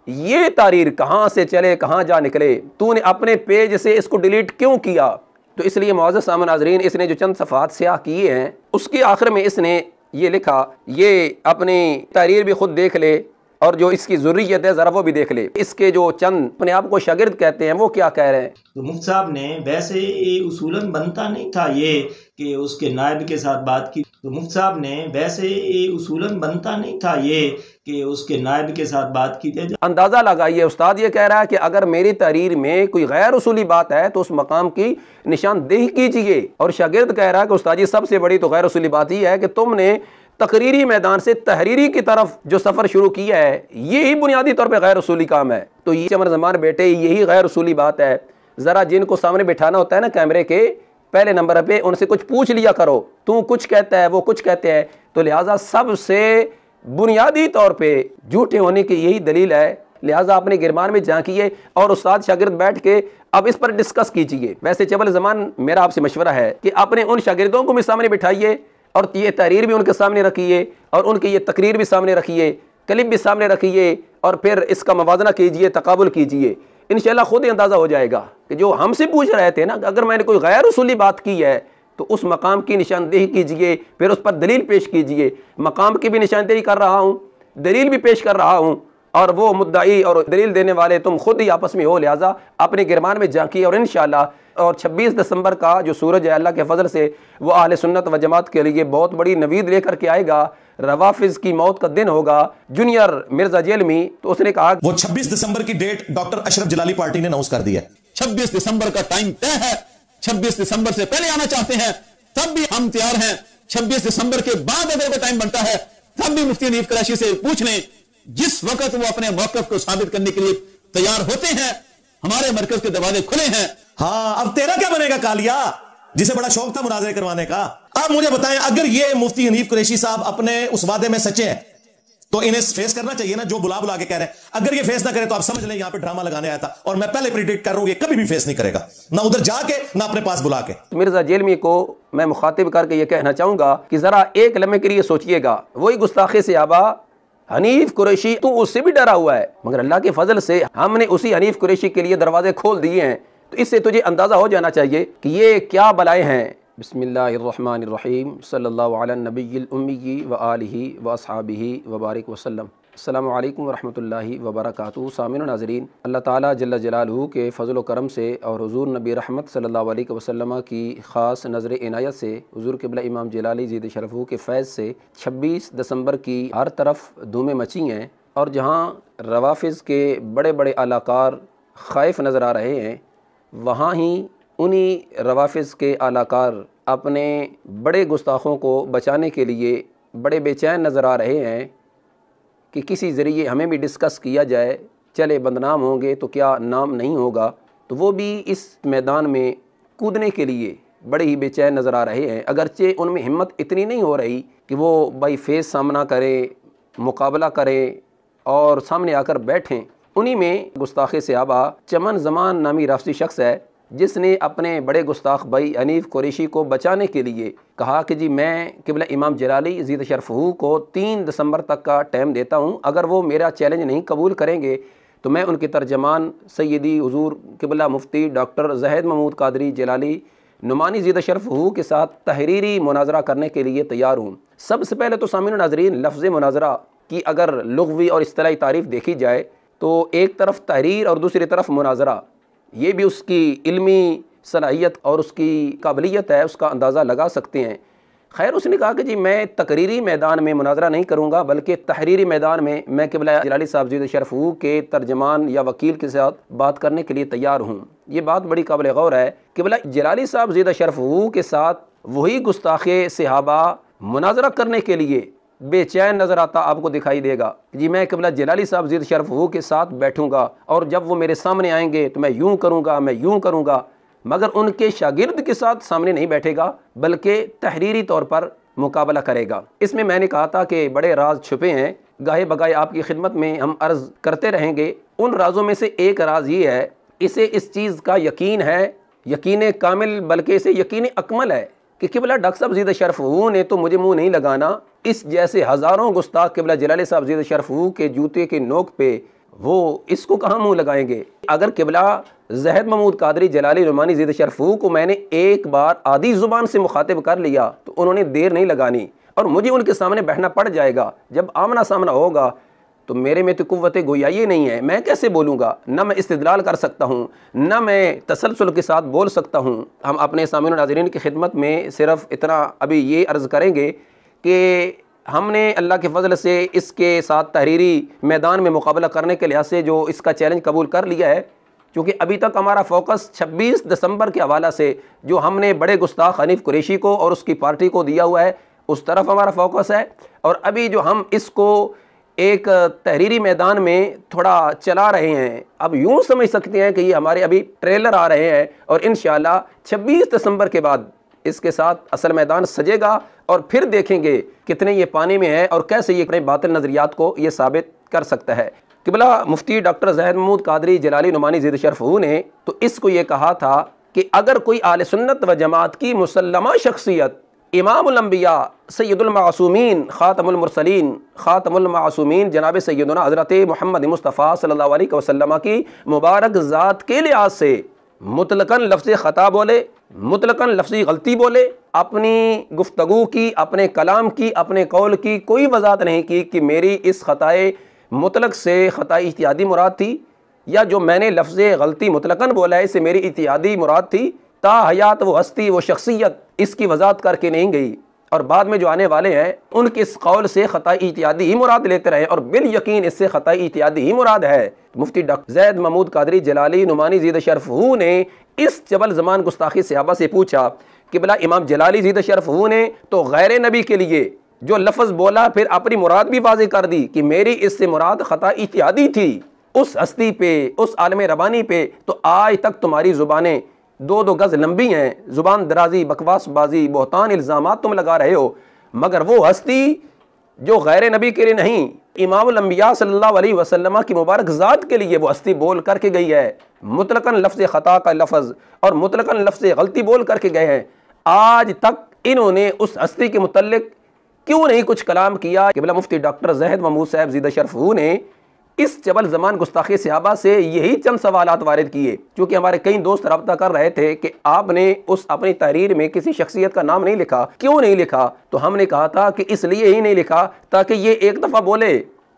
ये तारीर कहाँ से चले कहाँ जा निकले, तूने अपने पेज से इसको डिलीट क्यों किया। तो इसलिए मुअज़्ज़ज़ सामईन नाज़रीन, इसने जो चंद सफ़हात स्याह किए हैं उसके आखिर में इसने ये लिखा, ये अपनी तारीर भी खुद देख ले और जो इसकी ज़ुर्रियत है ज़रा वो भी देख ले। इसके जो चंद अपने आप को शागिर्द कहते हैं वो क्या कह रहे हैं। तो मुफ्ती साहब ने वैसे ये उसूलन बनता नहीं था ये कि उसके नायब के साथ बात की। तो मुफ्ती साहब ने वैसे ये उसूलन बनता नहीं था ये कि उसके नायब के साथ बात की जाए। अंदाज़ा लगाइए, उस्ताद ये कह रहा है कि अगर मेरी तहरीर में कोई गैर उसूली बात है तो उस मकाम की निशानदेही कीजिए। और शागिर्द कह रहा है कि उस्ताद जी सबसे बड़ी तो गैर उसूली बात ही है कि तुमने तकरीरी मैदान से तहरीरी की तरफ जो सफ़र शुरू किया है, यही बुनियादी तौर पर गैर उसूली काम है। तो ये चमन ज़मान बेटे, यही गैर उसूली बात है। ज़रा जिनको सामने बिठाना होता है ना कैमरे के पहले नंबर पे, उनसे कुछ पूछ लिया करो, तू कुछ कहता है वो कुछ कहते हैं। तो लिहाजा सबसे बुनियादी तौर पे झूठे होने की यही दलील है। लिहाजा अपने गिरबान में झांकिए और उस्ताद शागिर्द बैठ के अब इस पर डिस्कस कीजिए। वैसे चवल ज़मान, मेरा आपसे मशवरा है कि अपने उन शागिर्दों को भी सामने बिठाइए और ये तहरीर भी उनके सामने रखिए और उनकी ये तकरीर भी सामने रखिए, क्लिप भी सामने रखिए और फिर इसका मवाजना कीजिए, तकाबुल कीजिए। इंशाल्लाह खुद ही अंदाज़ा हो जाएगा कि जो हमसे पूछ रहे थे ना, अगर मैंने कोई गैर उसूली बात की है तो उस मकाम की निशानदेही कीजिए, फिर उस पर दलील पेश कीजिए। मकाम की भी निशानदेही कर रहा हूँ, दलील भी पेश कर रहा हूँ और वो मुद्दाई और दलील देने वाले तुम खुद ही आपस में हो। लिहाजा अपने गिरमान में झांकिए और इंशाअल्लाह और 26 दिसंबर का जो सूरज है अल्लाह के फजल से वो अहले सुन्नत व जमात के लिए बहुत बड़ी नवीद लेकर के आएगा। रवाफिज की मौत का दिन होगा। जूनियर मिर्जा जेलमी, तो उसने कहा वो 26 दिसंबर की डेट डॉक्टर अशरफ जलाली पार्टी ने अनाउंस कर दी है। 26 दिसंबर का टाइम तय है। 26 दिसंबर से पहले आना चाहते हैं तब भी हम तैयार हैं। 26 दिसंबर के बाद अगर कोई टाइम बनता है तब भी मुफ्ती हनीफ कुरैशी से पूछ लें। जिस वक्त वो अपने मौकफ को साबित करने के लिए तैयार होते हैं, हमारे मरकज के दरवाजे खुले हैं। हाँ, अब तेरा क्या बनेगा कालिया, जिसे बड़ा शौक था मुनाजरे करवाने का। अब मुझे बताएं, अगर ये मुफ्ती हनीफ कुरैशी साहब अपने उस वादे में सच्चे हैं तो इन्हें फेस करना चाहिए ना, जो बुला बुला के कह रहे हैं। अगर ये फेस ना करे तो आप समझ लें यहां पे ड्रामा लगाने आया था। और मैं पहले प्रिडिक्ट कर रहा हूं ये कभी भी फेस नहीं करेगा, ना उधर जाके ना अपने पास बुला के। मिर्जा जेलमी को मैं मुखातिब करके ये कहना चाहूंगा कि जरा एक लम्हे के लिए सोचिएगा, वही गुस्ताखे से आबा हनीफ कुरैशी, तू उससे भी डरा हुआ है, मगर अल्लाह के फजल से हमने उसी हनीफ कुरैशी के लिए दरवाजे खोल दिए हैं। तो इससे तुझे अंदाज़ा हो जाना चाहिए कि ये क्या बलाएं हैं। बिस्मिल्लाहिर्रहमानिर्रहीम, सल्लल्लाहु अला नबिय्यिल उम्मी व आलिहि व अस्हाबिहि व बारिक वसल्लम। अस्सलामु अलैकुम वरहमतुल्लाहि वबरकातुहू। सामिन नाज़रीन, अल्लाह ताला जल्ल जलालहू के फ़ज़ल व करम से और हुज़ूर नबी रहमत सल्लल्लाहु अलैहि वसल्लम की ख़ास नज़र इनायत से हुज़ूर क़िबला इमाम जलाली ज़ीद शरफ़हू के फैज़ से 26 दिसंबर की हर तरफ धूमें मची हैं और जहाँ रवाफ़िज़ के बड़े बड़े आलाकार ख़ाइफ नज़र आ रहे हैं, वहाँ ही उन्हीं रवाफ़िज़ के आलाकार अपने बड़े गुस्ताखों को बचाने के लिए बड़े बेचैन नज़र आ रहे हैं कि किसी ज़रिए हमें भी डिस्कस किया जाए, चले बदनाम होंगे तो क्या नाम नहीं होगा। तो वो भी इस मैदान में कूदने के लिए बड़े ही बेचैन नज़र आ रहे हैं, अगरचे उनमें हिम्मत इतनी नहीं हो रही कि वो बाई फेस सामना करें, मुकाबला करें और सामने आकर बैठें। उन्हीं में गुस्ताखे से आबा चमन ज़मान नामी राष्ट्रीय शख्स है जिसने अपने बड़े गुस्ताख भाई हनीफ कुरैशी को बचाने के लिए कहा कि जी मैं क़िबला इमाम जलाली ज़ीद शरफ़हू को 3 दिसंबर तक का टाइम देता हूँ, अगर वो मेरा चैलेंज नहीं कबूल करेंगे तो मैं उनके तर्जमान सैयदी हुज़ूर क़िबला मुफ्ती डॉक्टर ज़हैद महमूद कादरी जलाली नुमानी ज़ीद शरफ़हू के साथ तहरीरी मुनाजरा करने के लिए तैयार हूँ। सबसे पहले तो सामिन नाज़रीन, लफ्ज़ मुनाजरा की अगर लुग़वी और इस्तिलाही तारीफ़ देखी जाए तो एक तरफ तहरीर और दूसरी तरफ मुनाजरा, ये भी उसकी इल्मी सलाहियत और उसकी काबिलियत है, उसका अंदाज़ा लगा सकते हैं। खैर, उसने कहा कि जी मैं तकरीरी मैदान में मुनाजरा नहीं करूँगा बल्कि तहरीरी मैदान में मैं क़िबला जलाली साहब ज़ीद शरफ़हू के तर्जमान या वकील के साथ बात करने के लिए तैयार हूँ। ये बात बड़ी काबिल गौर है। क़िबला जलाली साहब ज़ीद शरफ़हू के साथ वही गुस्ताखे सहाबा मुनाजरा करने के लिए बेचैन नज़र आता आपको दिखाई देगा। जी मैं क़िबला जलाली साहब ज़ीद शरफ़हू के साथ बैठूँगा और जब वो मेरे सामने आएंगे तो मैं यूँ करूँगा, मैं यूँ करूँगा, मगर उनके शागिर्द के साथ सामने नहीं बैठेगा बल्कि तहरीरी तौर पर मुकाबला करेगा। इसमें मैंने कहा था कि बड़े राज छुपे हैं, गाहे बगाए आपकी खिदमत में हम अर्ज़ करते रहेंगे। उन राज़ों में से एक राज ये है, इसे इस चीज़ का यकीन है, यकीन कामिल बल्कि इसे यकीन अकमल है कि क़िबला डॉक्टर साहब ज़ीद शरफ़हू ने तो मुझे मुँह नहीं लगाना, इस जैसे हज़ारों गुस्ताख क़िबला जलाली साहब ज़ीद शरफ़हू के जूते के नोक पे वो इसको कहाँ मुंह लगाएंगे। अगर किबला ज़हद महमूद कादरी जलाली नुमानी ज़िद शरफू को मैंने एक बार आधी ज़ुबान से मुखातिब कर लिया तो उन्होंने देर नहीं लगानी और मुझे उनके सामने बैठना पड़ जाएगा। जब आमना सामना होगा तो मेरे में तो कुव्वत गोयाई नहीं है, मैं कैसे बोलूँगा। न मैं इस्तिदलाल कर सकता हूँ, न मैं तसलसल के साथ बोल सकता हूँ। हम अपने सामीन नाज़रीन की खिदमत में सिर्फ इतना अभी ये अर्ज़ करेंगे कि हमने अल्लाह के फजल से इसके साथ तहरीरी मैदान में मुकाबला करने के लिहाज से जो इसका चैलेंज कबूल कर लिया है, क्योंकि अभी तक हमारा फोकस 26 दिसंबर के हवाला से जो हमने बड़े गुस्ताख हनीफ कुरैशी को और उसकी पार्टी को दिया हुआ है उस तरफ हमारा फोकस है। और अभी जो हम इसको एक तहरीरी मैदान में थोड़ा चला रहे हैं, अब यूँ समझ सकते हैं कि ये हमारे अभी ट्रेलर आ रहे हैं और इंशाअल्लाह 26 दिसंबर के बाद इसके साथ असल मैदान सजेगा और फिर देखेंगे कितने ये पानी में है और कैसे ये अपने बातिल नज़रियात को ये साबित कर सकता है। किबला मुफ्ती डॉक्टर ज़हद महमूद कादरी जलाली नुमानी ज़िद शरफू ने तो इसको ये कहा था कि अगर कोई आले सुन्नत व जमात की मुसल्लमा शख्सियत इमामुल अंबिया सैयदुल मासूमीन ख़ातमुल मुरसलीन ख़ातमुल मासूमीन जनाब सैयदना हज़रत मुहम्मद मुस्तफ़ा सल्लल्लाहु अलैहि वसल्लम की मुबारक ज़ात के लिहाज से मुतलकन लफ्ज़ ख़ता बोले, मुतलकन लफ्ज़ी गलती बोले, अपनी गुफ्तगू की, अपने कलाम की, अपने कौल की कोई वजाहत नहीं की कि मेरी इस ख़ताए मुतलक से ख़ताए इत्यादी मुराद थी या जो मैंने लफ्ज़ गलती मुतलकन बोला है इससे मेरी इत्यादी मुराद थी। ता हयात वो हस्ती वो शख्सियत इसकी वजाहत करके नहीं गई और बाद में जो आने वाले हैं उनके इस कौल से ख़ताई इत्यादी ही मुराद लेते रहे और बिल यकीन इससे ख़ताई इत्यादी ही मुराद है। मुफ्ती डॉक्टर ज़हद महमूद कादरी जलाली नुमानी ज़िद शरफू ने इस जबल ज़मान गुस्ताखी सहाबा से पूछा कि भला इमाम जलाली ज़िद शरफू ने तो गैर नबी के लिए जो लफ्ज़ बोला फिर अपनी मुराद भी वाज़ेह कर दी कि मेरी इससे मुराद ख़ताई इत्यादी थी उस हस्ती पे, उस आलम रबानी पे। तो आज तक तुम्हारी ज़ुबानें 2-2 गज़ लंबी हैं, ज़ुबान दराजी, बकवासबाजी, बहुतान इल्ज़ामात तुम लगा रहे हो, मगर वो हस्ती जो गैर नबी के लिए नहीं इमामुल अंबिया सल्लल्लाहु अलैहि वसल्लम की मुबारक ज़ात के लिए वो हस्ती बोल करके गई है। मुतलकन लफ्ज़ ख़ता का लफ्ज़ और मुतलकन लफ्ज़ गलती बोल करके गए हैं। आज तक इन्होंने उस हस्ती के मुतल्लिक क्यों नहीं कुछ कलाम किया। किबला मुफ्ती डॉक्टर ज़हद महमूद साहब ज़िद शरफू ने इस जबल ज़मान गुस्ताखी सहाबा से यही चंद सवालात वारिद किए, क्योंकि हमारे कई दोस्त रब्ता कर रहे थे कि आपने उस अपनी तहरीर में किसी शख्सियत का नाम नहीं लिखा, क्यों नहीं लिखा। तो हमने कहा था कि इसलिए ही नहीं लिखा ताकि ये एक दफ़ा बोले,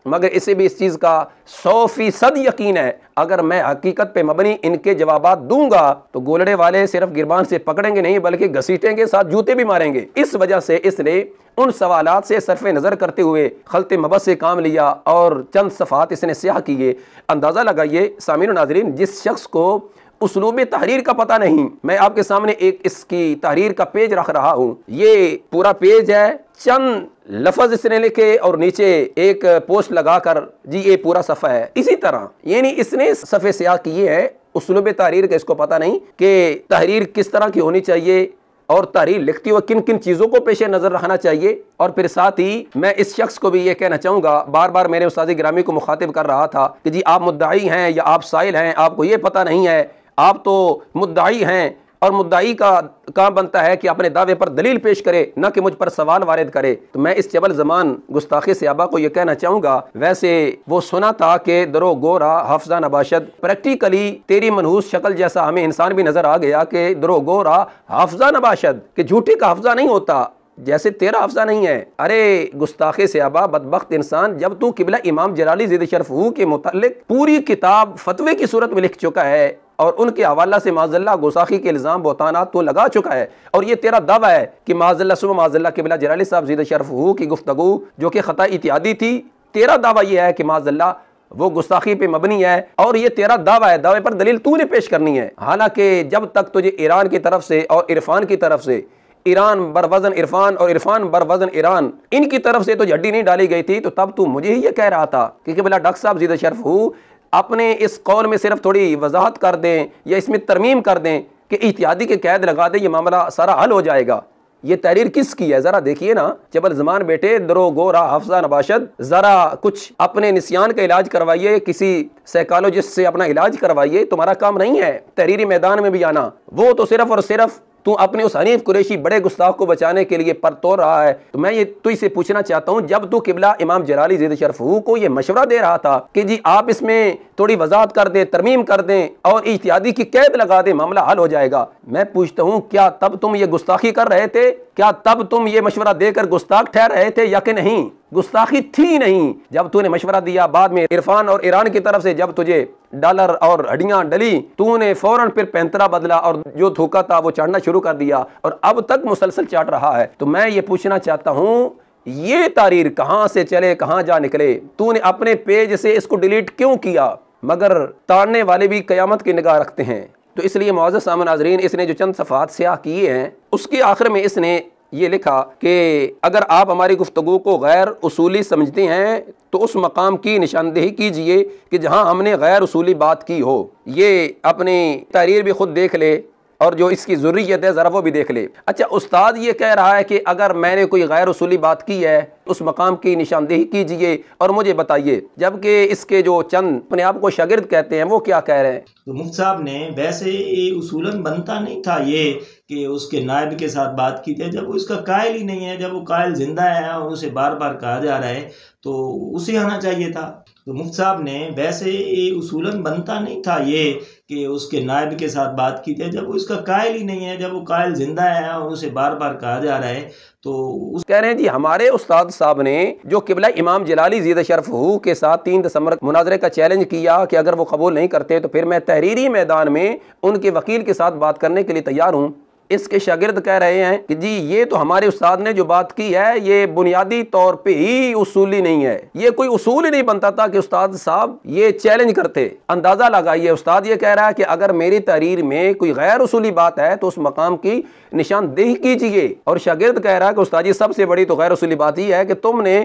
मगर इसे भी इस चीज़ का 100% यकीन है अगर मैं हकीकत पे मबनी इनके जवाबात दूंगा तो गोलड़े वाले सिर्फ गिरबान से पकड़ेंगे नहीं बल्कि घसीटेंगे, साथ जूते भी मारेंगे। इस वजह से इसने उन सवालात से सरफ़ नज़र करते हुए खलते मबस से काम लिया और चंद सफ़ात इसने स्याह किए। अंदाज़ा लगाइए सामीन नाज़रीन, जिस शख्स को उसलूब तहरीर का पता नहीं, मैं आपके सामने एक इसकी तहरीर का पेज रख रहा हूँ। ये पूरा पेज है, चंद लफ्ज़ इसने लिखे और नीचे एक पोस्ट लगाकर जी ये पूरा सफ़ा है। इसी तरह यानी इसने सफ़े स्याह किए हैं। उसलूब तहरीर का इसको पता नहीं कि तहरीर किस तरह की होनी चाहिए और तहरीर लिखती हुई किन किन चीज़ों को पेश नज़र रखना चाहिए। और फिर साथ ही मैं इस शख्स को भी ये कहना चाहूँगा, बार बार मेरे उस्ताद गिरामी को मुखातिब कर रहा था कि जी आप मुद्दाई हैं या आप साइल हैं, आपको ये पता नहीं है, आप तो मुद्दाई हैं और मुद्दाई का काम बनता है कि अपने दावे पर दलील पेश करे, न कि मुझ पर सवाल वारिद करे। तो मैं इस जबल ज़मान गुस्ताखी सहाबा को यह कहना चाहूँगा, वैसे वो सुना था कि दरो गोरा हाफजा नबाशद, प्रैक्टिकली तेरी मनहूस शक्ल जैसा हमें इंसान भी नज़र आ गया कि दरो गोरा हाफजा नबाशद, कि झूठे का हाफजा नहीं होता जैसे तेरा हाफजा नहीं है। अरे गुस्ताखे सहाबा बदबख्त इंसान, जब तू किबला इमाम जलाली ज़िद शरफू के मुतल्लिक पूरी किताब फतवे की सूरत में लिख चुका है और उनके हवाला से माज़ल्ला गुस्ताखी के इल्ज़ाम बहुतानात तो लगा चुका है और ये तेरा दावा है कि माज़ल्ला सुबह माज़ल्ला किबला जलाली साहब ज़िद शरफू की गुफ्तगू जो कि ख़ता इत्यादी थी, तेरा दावा ये है कि माज़ल्ला वो गुस्ताखी पे मबनी है और ये तेरा दावा है, दावे पर दलील तूने पेश करनी है। हालांकि जब तक तुझे ईरान की तरफ से और इरफान की तरफ से, ईरान बर वज़न इरफान और इरफान बर वज़न ईरान, इनकी तरफ से तो हड्डी नहीं डाली गई थी, तो तब तू मुझे ही ये कह रहा था कि किबला डॉक्टर साहब ज़िद शरफू अपने इस कौल में सिर्फ थोड़ी वजाहत कर दें या इसमें तरमीम कर दें कि इत्यादि के कैद लगा दें, ये मामला सारा हल हो जाएगा। ये तहरीर किसकी है ज़रा देखिए ना। जबल ज़मान बेटे दरो गोरा हाफजा नबाशद, ज़रा कुछ अपने निस्यान का इलाज करवाइए, किसी साइकोलॉजिस्ट से अपना इलाज करवाइए, तुम्हारा काम नहीं है तहरीरी मैदान में भी आना। वो तो सिर्फ और सिर्फ तू अपने उस हनीफ कुरैशी बड़े गुस्ताख को बचाने के लिए पर तोड़ रहा है। तो मैं ये तुझसे पूछना चाहता हूँ, जब तू किबला इमाम जलाली ज़िद शरफ़हू को ये मशवरा दे रहा था कि जी आप इसमें थोड़ी वजाहत कर दें, तरमीम कर दें और इज्तिहादी की कैद लगा दें, मामला हल हो जाएगा, मैं पूछता हूँ क्या तब तुम ये गुस्ताखी कर रहे थे? क्या तब तुम ये मशवरा देकर गुस्ताख ठहर रहे थे या कि नहीं? गुस्ताखी थी नहीं। जब तूने मशवरा दिया, बाद में इरफान और ईरान की तरफ से जब तुझे डॉलर और हड्डियां डली, तूने फौरन फिर पैंतरा बदला और जो थूका था वो चढ़ना शुरू कर दिया और अब तक मुसलसल चाट रहा है। तो मैं ये पूछना चाहता हूँ, ये तारीर कहाँ से चले कहाँ जा निकले? तूने अपने पेज से इसको डिलीट क्यों किया? मगर ताड़ने वाले भी क़यामत की निगाह रखते हैं। तो इसलिए मुअज़्ज़ज़ सामईन नाज़रीन, इसने जो चंद सफ़हात स्याह किए हैं उसके आखिर में इसने ये लिखा कि अगर आप हमारी गुफ्तगू को गैर उसूली समझते हैं तो उस मकाम की निशानदेही कीजिए कि जहां हमने गैर उसूली बात की हो। ये अपनी तहरीर भी खुद देख ले और जो इसकी ज़रूरियत है ज़रा वो भी देख ले। अच्छा, उस्ताद ये कह रहा है कि अगर मैंने कोई गैर उसूली बात की है उस मकाम की निशानदेही कीजिए और मुझे बताइए, जबकि इसके जो चंद अपने आप को शागिर्द कहते हैं वो क्या कह रहे हैं? तो मुफ्ती साहब ने वैसे ये उसूलन बनता नहीं था ये कि उसके नायब के साथ बात की थी, जब वो इसका कायल ही नहीं है, जब वो कायल जिंदा है और उसे बार बार कहा जा रहा है तो उसे आना चाहिए था। तो मुफ्ती साहब ने वैसे ये उसूलन बनता नहीं था ये कि उसके नायब के साथ बात की थी, जब वो इसका कायल ही नहीं है, जब वो कायल जिंदा है और उसे बार बार कहा जा रहा है तो उस कह रहे हैं जी हमारे उस्ताद साहब ने जो किबला इमाम जलाली ज़िद शरफ़हू के साथ 3 दिसंबर मुनाजरे का चैलेंज किया कि अगर वो कबूल नहीं करते तो फिर मैं तहरीरी मैदान में उनके वकील के साथ बात करने के लिए तैयार हूँ। इसके शागिर्द कह रहे हैं कि जी ये तो हमारे उस्ताद ने जो बात की है ये बुनियादी तौर पे ही उसूली नहीं है, ये कोई उसूल ही नहीं बनता था कि उस्ताद साहब ये चैलेंज करते। अंदाज़ा लगाइए, उस्ताद ये कह रहा है कि अगर मेरी तहरीर में कोई गैर उसूली बात है तो उस मकाम की निशानदेही कीजिए, और शागिर्द कह रहा है कि उस्ताद जी सबसे बड़ी तो गैर उसूली बात ही है कि तुमने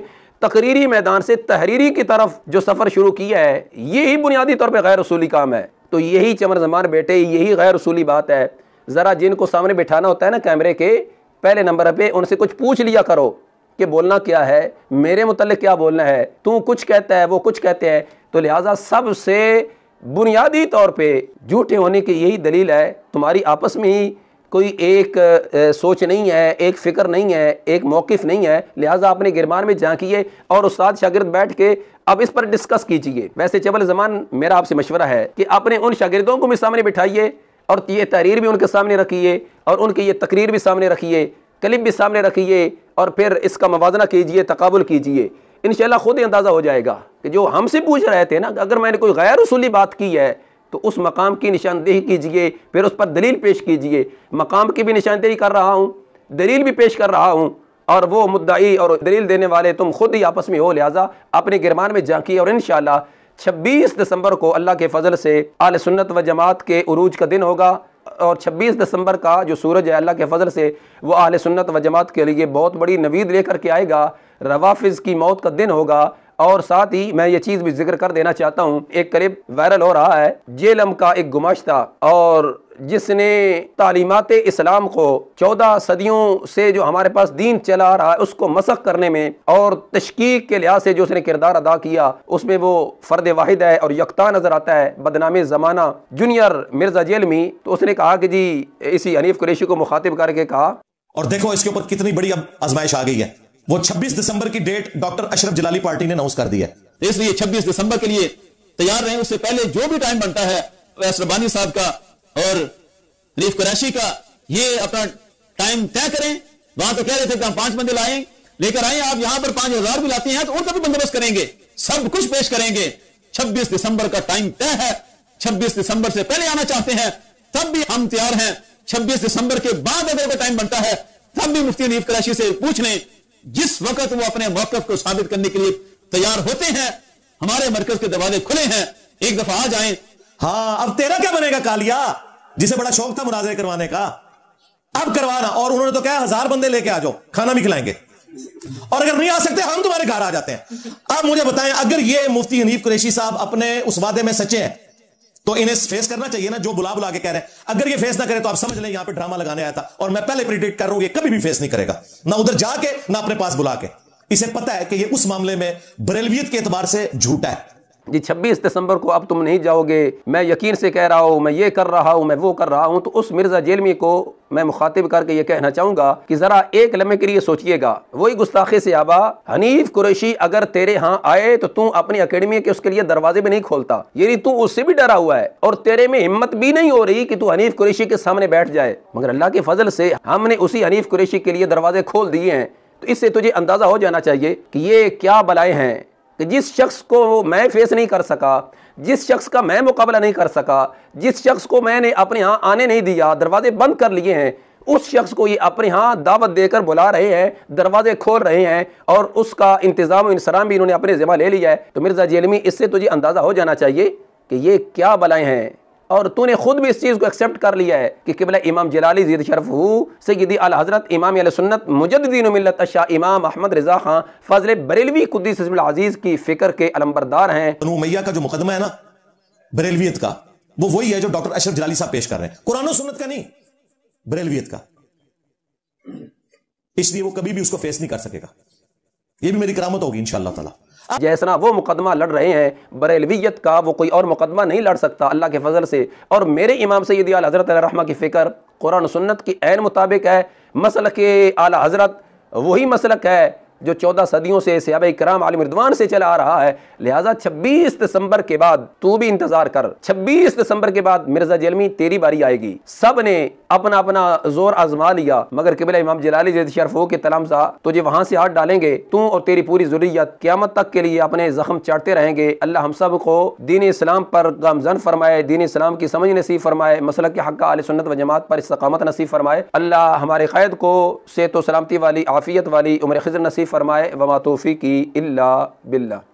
तकरीरी मैदान से तहरीरी की तरफ जो सफ़र शुरू किया है यही बुनियादी तौर पर गैर उसूली काम है। तो यही चमर ज़मान बेटे, यही गैर उसूली बात है। ज़रा जिनको सामने बिठाना होता है ना कैमरे के पहले नंबर पे, उनसे कुछ पूछ लिया करो कि बोलना क्या है, मेरे मुतल्लिक़ क्या बोलना है, तू कुछ कहता है वो कुछ कहते हैं। तो लिहाजा सबसे बुनियादी तौर पे झूठे होने की यही दलील है, तुम्हारी आपस में ही कोई एक सोच नहीं है, एक फ़िक्र नहीं है, एक मौक़िफ़ नहीं है। लिहाजा अपने गिरमान में झांकिए और उस्ताद शागिर्द बैठ के अब इस पर डिस्कस कीजिए। वैसे चबल ज़मान मेरा आपसे मशवरा है कि अपने उन शागिर्दों को भी सामने बिठाइए और ये तहरीर भी उनके सामने रखिए और उनकी ये तकरीर भी सामने रखिए, क्लिप भी सामने रखिए और फिर इसका मवाजना कीजिए, तकाबुल कीजिए। इंशाल्लाह खुद ही अंदाज़ा हो जाएगा कि जो हमसे पूछ रहे थे ना, अगर मैंने कोई गैर उसूली बात की है तो उस मकाम की निशानदेही कीजिए, फिर उस पर दलील पेश कीजिए। मकाम की भी निशानदेही कर रहा हूँ, दलील भी पेश कर रहा हूँ, और वो मुद्दाई और दलील देने वाले तुम खुद ही आपस में हो। लिहाजा अपने गिरमान में झांकिए और इंशाल्लाह 26 दिसंबर को अल्लाह के फजल से आले सुन्नत व जमात के उरूज का दिन होगा और 26 दिसंबर का जो सूरज है अल्लाह के फजल से वो आले सुन्नत व जमात के लिए बहुत बड़ी नवीद लेकर के आएगा। रवाफिज़ की मौत का दिन होगा। और साथ ही मैं ये चीज़ भी जिक्र कर देना चाहता हूँ, एक क्लिप वायरल हो रहा है जेलम का एक गुमाश्ता, और जिसने तालीमात इस्लाम को 14 सदियों से जो हमारे पास दीन चला आ रहा है उसको मसख करने में और तशकीक के लिहाज से जो उसने किरदार अदा किया उसमें वो फ़र्द वाहिद है और यकता नज़र आता है, बदनामी ज़माना जूनियर मिर्ज़ा जेलमी। तो उसने कहा कि जी इसी हनीफ कुरैशी को मुखातिब करके कहा, और देखो इसके ऊपर कितनी बड़ी अब आजमाइश आ गई है। वो 26 दिसंबर की डेट डॉक्टर अशरफ जलाली पार्टी ने अनाउंस कर दी है, इसलिए 26 दिसंबर के लिए तैयार रहें। उससे पहले जो भी टाइम बनता है वैस रब्बानी साहब का और हनीफ कुरैशी का ये अपना टाइम तय करें। वहां तो कह रहे थे कि हम 5 बंदे लाएं, लेकर आए, आप यहां पर 5000 भी लाते हैं तो उनका भी बंदोबस्त करेंगे, सब कुछ पेश करेंगे। 26 दिसंबर का टाइम तय है। 26 दिसंबर से पहले आना चाहते हैं तब भी हम तैयार हैं। 26 दिसंबर के बाद अगर कोई टाइम बनता है तब भी मुफ्ती हनीफ कुरैशी से पूछ लें। जिस वक्त वो अपने मौक़िफ़ को साबित करने के लिए तैयार होते हैं, हमारे मरकज के दरवाजे खुले हैं, एक दफा आ जाएं। हाँ, अब तेरा क्या बनेगा कालिया, जिसे बड़ा शौक था मुनाज़रे करवाने का, अब करवाना। और उन्होंने तो कहा 1000 बंदे लेके आ जाओ, खाना भी खिलाएंगे, और अगर नहीं आ सकते हम तुम्हारे घर आ जाते हैं। अब मुझे बताएं, अगर ये मुफ्ती हनीफ कुरैशी साहब अपने उस वादे में सच्चे हैं तो इन्हें फेस करना चाहिए ना, जो बुला बुला के कह रहे हैं। अगर ये फेस ना करे तो आप समझ लें यहां पे ड्रामा लगाने आया था, और मैं पहले प्रिडिक्ट कर रहा हूं ये कभी भी फेस नहीं करेगा, ना उधर जाके ना अपने पास बुला के। इसे पता है कि ये उस मामले में बरेलवियत के एतबार से झूठा है। जी 26 दिसंबर को अब तुम नहीं जाओगे, मैं यकीन से कह रहा हूँ, मैं ये कर रहा हूँ, मैं वो कर रहा हूँ, तो उस मिर्ज़ा जेलमी को मैं मुखातिब करके ये कहना चाहूँगा कि ज़रा एक लम्हे के लिए सोचिएगा। वही गुस्ताखे से आबा हनीफ कुरैशी अगर तेरे यहाँ आए तो तू अपनी अकेडमी के उसके लिए दरवाजे भी नहीं खोलता, यानी तू उससे भी डरा हुआ है और तेरे में हिम्मत भी नहीं हो रही कि तू हनीफ कुरैशी के सामने बैठ जाए। मगर अल्लाह के फजल से हमने उसी हनीफ कुरैशी के लिए दरवाजे खोल दिए हैं। तो इससे तुझे अंदाज़ा हो जाना चाहिए कि ये क्या बलाएं हैं कि जिस शख्स को मैं फेस नहीं कर सका, जिस शख्स का मैं मुकाबला नहीं कर सका, जिस शख्स को मैंने अपने यहाँ आने नहीं दिया, दरवाजे बंद कर लिए हैं, उस शख्स को ये अपने यहाँ दावत देकर बुला रहे हैं, दरवाजे खोल रहे हैं और उसका इंतज़ाम इंसराम भी इन्होंने अपने ज़िम्मा ले लिया है। तो मिर्ज़ा जेलमी, इससे तुझे अंदाज़ा हो जाना चाहिए कि ये क्या बलाएं हैं और तूने खुद भी इस चीज़ को एक्सेप्ट कर लिया है कि क़िबला इमाम जलाली ज़ीद शरफ सय्यदी आला हज़रत इमाम अहले सुन्नत मुजद्दिदीन मिल्लत शाह इमाम अहमद रज़ा खां फ़ज़ल बरेलवी कुद्दीस सिर्हुल अज़ीज़ की फ़िक्र के अलंबरदार हैं। बनु उमैया का जो मुकदमा है ना बरेलवियत का, वो वही है जो डॉक्टर अशरफ जलाली साहब पेश कर रहे हैं, कुरान और सुन्नत का नहीं, बरेलवियत का। इसलिए वो कभी भी उसको फेस नहीं कर सकेगा। ये भी मेरी करामत होगी इंशाअल्लाह ताला। जैसा वो मुकदमा लड़ रहे हैं बरेलवियत का, वो कोई और मुकदमा नहीं लड़ सकता अल्लाह के फजल से। और मेरे इमाम सय्यदी आला हज़रत रहमा की फ़िक्र कुरान सुन्नत की ऐन मुताबिक है। मसलक आला हज़रत वही मसलक है जो 14 सदियों से सहाबा किराम आलिम रिदवान से चला आ रहा है। लिहाजा 26 दिसंबर के बाद तू भी इंतजार कर। 26 दिसंबर के बाद मिर्ज़ा जेलमी तेरी बारी आएगी। सब ने अपना अपना जोर आजमा लिया, मगर क़िबला इमाम जलाली ज़ीद शरफ के तलमसा तुझे वहां से हाथ डालेंगे। तू और तेरी पूरी ज़ुर्रियत क़यामत तक के लिए अपने ज़ख्म चाटते रहेंगे। अल्लाह हम सब को दीन इस्लाम पर गामज़न फरमाए, दीन इस्लाम की समझ नसीब फरमाए, मसलक के हक़ अहले सुन्नत व जमात पर इस्तक़ामत नसीब फरमाए। अल्लाह हमारे क़ैद को सेहत व सलामती वाली, आफ़ियत वाली उम्र खिज़र नसीब फरमाए। वमा तौफ़ीक़ी इल्ला बिल्लाह।